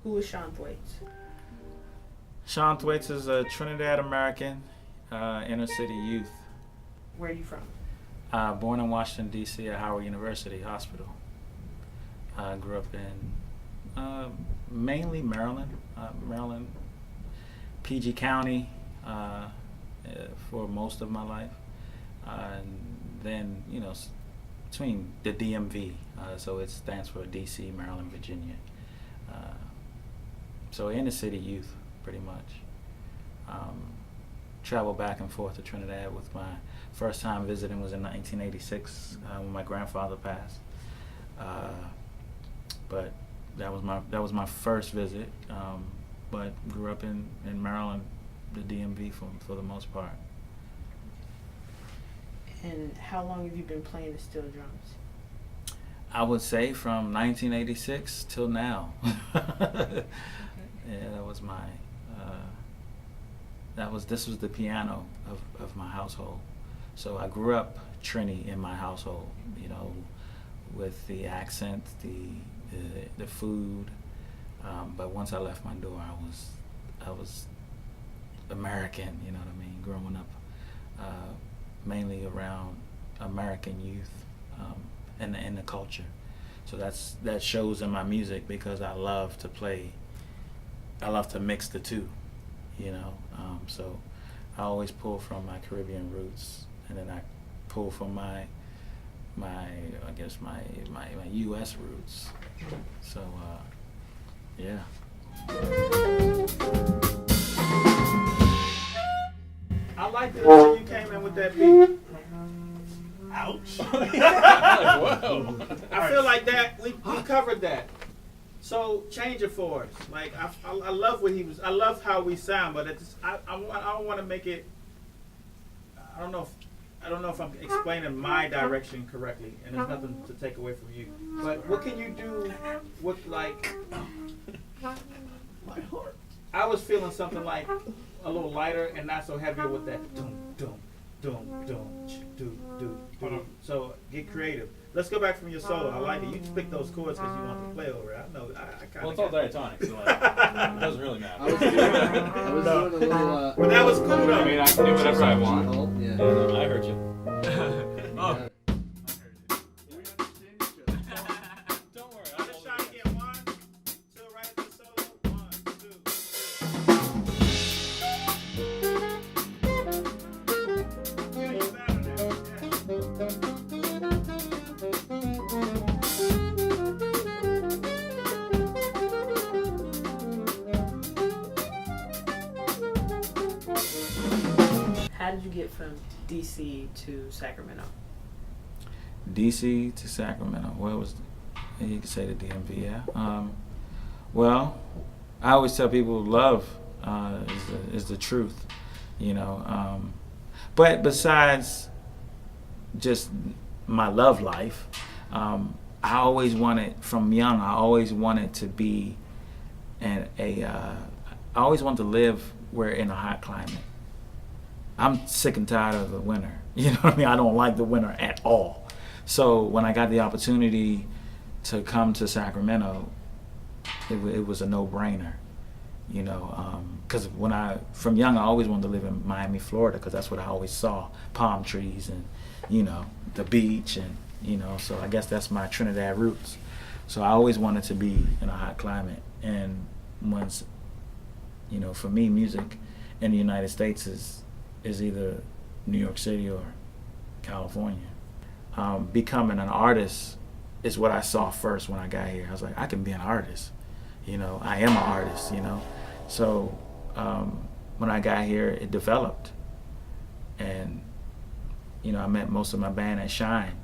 Who is Shawn Thwaites? Shawn Thwaites is a Trinidad American inner city youth. Where are you from? Born in Washington, D.C. at Howard University Hospital. I grew up in mainly Maryland, PG County for most of my life. And then, between the DMV, so it stands for D.C., Maryland, Virginia. So inner city youth, pretty much. Traveled back and forth to Trinidad. With my first time visiting was in 1986 when my grandfather passed. But that was my first visit. But grew up in Maryland, the DMV for the most part. And how long have you been playing the steel drums? I would say from 1986 till now. Yeah, that was my. This was the piano of my household. So I grew up Trini in my household, with the accent, the food. But once I left my door, I was American. You know what I mean? Growing up mainly around American youth and the culture. So that shows in my music because I love to play. I love to mix the two. So I always pull from my Caribbean roots, and then I pull from my U.S. roots. So yeah. I like it until you came in with that beat. Ouch. Whoa. I feel like that we covered that. So change it for us. Like I love what he was. I love how we sound, but I don't want to make it. I don't know if I'm explaining my direction correctly, and there's nothing to take away from you. But what can you do with like? My heart. I was feeling something like a little lighter and not so heavy with that doom doom doom doom doom doom. So get creative. Let's go back from your solo. I like it. You picked those chords because you want to play over it. I know. I kind of. Well, it's all diatonic, so it doesn't really matter. I was doing a little. But that was cool though. I mean, I can do whatever I want. Yeah. I heard you. Oh. Don't worry. I'm just trying to get 1, 2 right at the solo. 1, 2. Yeah, you better now. Yeah. How did you get from DC to Sacramento? DC to Sacramento. Well, it was, you could say the DMV, yeah. Well, I always tell people love is the truth, But besides just my love life, I always wanted, from young, I always wanted to be I always wanted to live where in a hot climate. I'm sick and tired of the winter. You know what I mean? I don't like the winter at all. So when I got the opportunity to come to Sacramento, it was a no-brainer, because from young I always wanted to live in Miami, Florida, because that's what I always saw, palm trees and, the beach and, so I guess that's my Trinidad roots. So I always wanted to be in a hot climate. And once, for me, music in the United States is either New York City or California. Becoming an artist is what I saw first when I got here. I was like, I can be an artist. I am an artist, So when I got here, it developed. And, I met most of my band at Shine,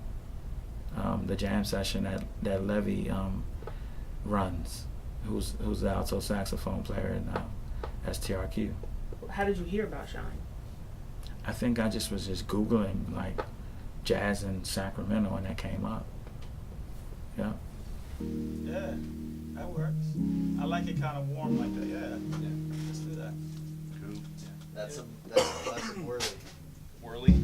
the jam session that Levy runs, who's the alto saxophone player in STRQ. How did you hear about Shine? I think I was just Googling like jazz in Sacramento, and that came up. Yeah. Yeah, that works. I like it kind of warm like that. Yeah. Let's do that. Cool. That's a classic Whirly. Whirly.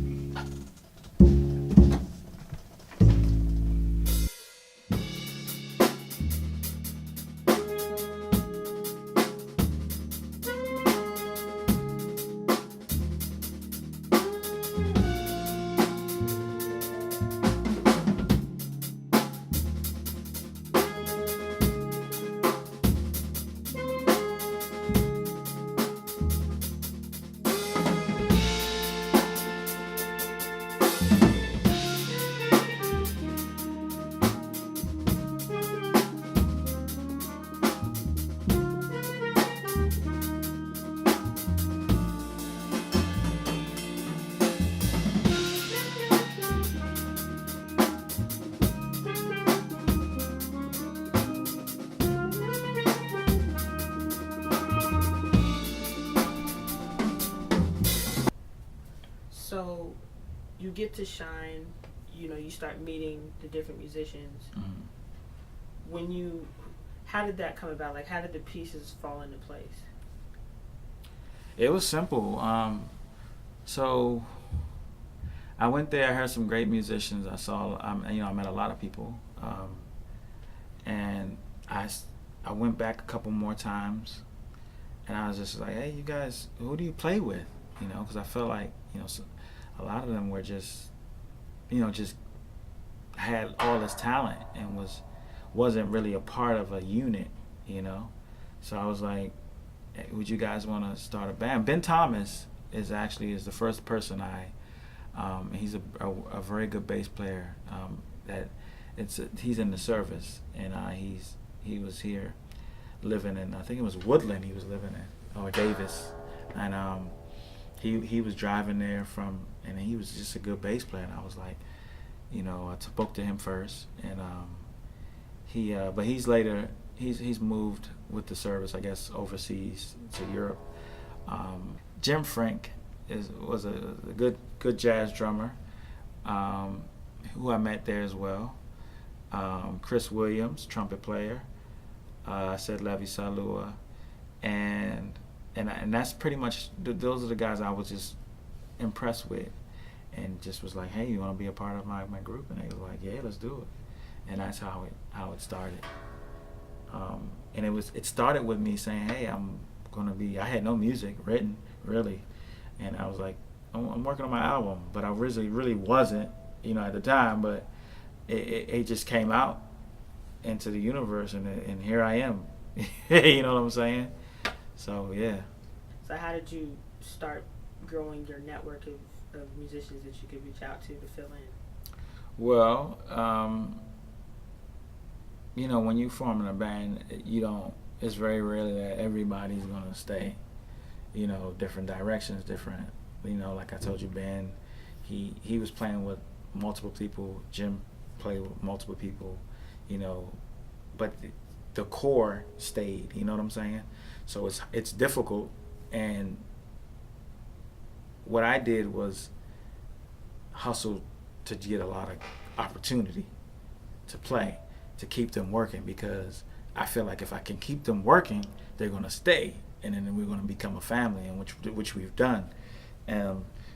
So you get to shine, you know, you start meeting the different musicians. How did that come about? Like, how did the pieces fall into place? It was simple. So I went there. I heard some great musicians. I saw, I met a lot of people, and I went back a couple more times, and I was just like, hey, you guys, who do you play with? You know, because I felt like, so a lot of them were just, just had all this talent and wasn't really a part of a unit, So I was like, hey, would you guys want to start a band? Ben Thomas is the first person he's a very good bass player. He's in the service, and he was here living in, I think it was Woodland he was living in, or Davis, and he was driving there and he was just a good bass player, and I was like, I spoke to him first, and but he's moved with the service, I guess, overseas to Europe. Jim Frank was a good jazz drummer, who I met there as well. Chris Williams, trumpet player. I said Levi Salua, and that's pretty much those are the guys I was just impressed with, and just was like, hey, you want to be a part of my group? And they were like, yeah, let's do it. And that's how it started. And it started with me saying, hey, I had no music written really, and I was like, I'm working on my album, but I really wasn't, at the time, but it just came out into the universe, and here I am. You know what I'm saying? So yeah. So how did you start growing your network of musicians that you could reach out to fill in? Well, when you forming a band, it's very rarely that everybody's gonna stay, different directions, different, like I told you, Ben, he was playing with multiple people, Jim played with multiple people, but the core stayed, you know what I'm saying? So it's difficult, and what I did was hustle to get a lot of opportunity to play, to keep them working, because I feel like if I can keep them working, they're going to stay, and then we're going to become a family, and which we've done.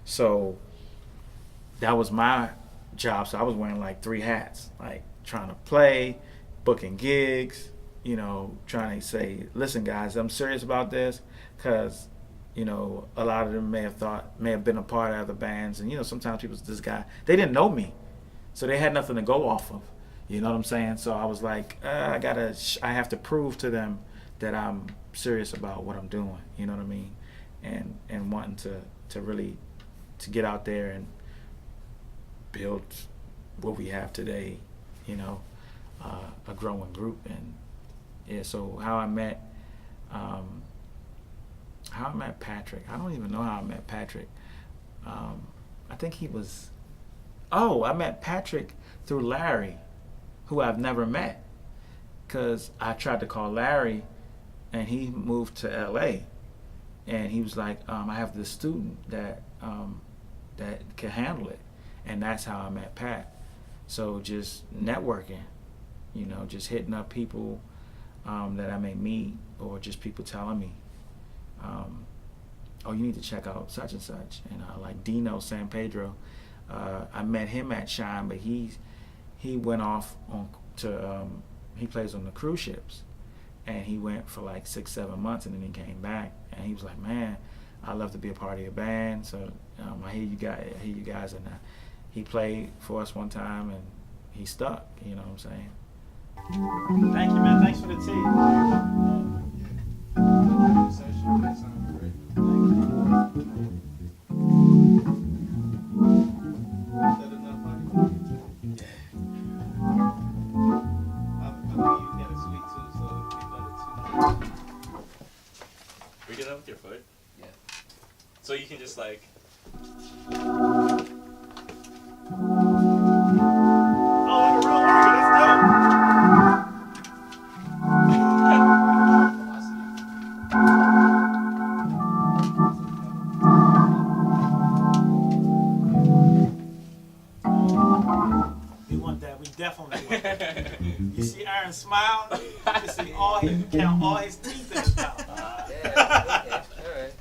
So that was my job. So I was wearing like 3 hats, like trying to play, booking gigs, trying to say, listen guys, I'm serious about this, because a lot of them may have been a part of other bands, and sometimes people, this guy, they didn't know me, so they had nothing to go off of. You know what I'm saying? So I was like, I have to prove to them that I'm serious about what I'm doing. You know what I mean? And wanting to really to get out there and build what we have today. A growing group. And yeah. So how I met Patrick. I don't even know how I met Patrick. I think he was. Oh, I met Patrick through Larry, who I've never met, because I tried to call Larry, and he moved to LA, and he was like, I have this student that can handle it, and that's how I met Pat. So just networking, just hitting up people that I may meet, or just people telling me, oh, you need to check out such and such, and like Dino San Pedro, I met him at Shine, but he went off he plays on the cruise ships, and he went for like 6-7 months, and then he came back, and he was like, man, I'd love to be a part of your band, so I hear you guys, and he played for us one time, and he stuck, you know what I'm saying? Thank you, man. Thanks for the tea. That sounds great. Is that enough, honey? I know you got a sweet tooth, so if we let it too much. We get up with your foot? Yeah. So you can just like... and smile, you can see you can count all his teeth in his mouth. Yeah, okay, all right.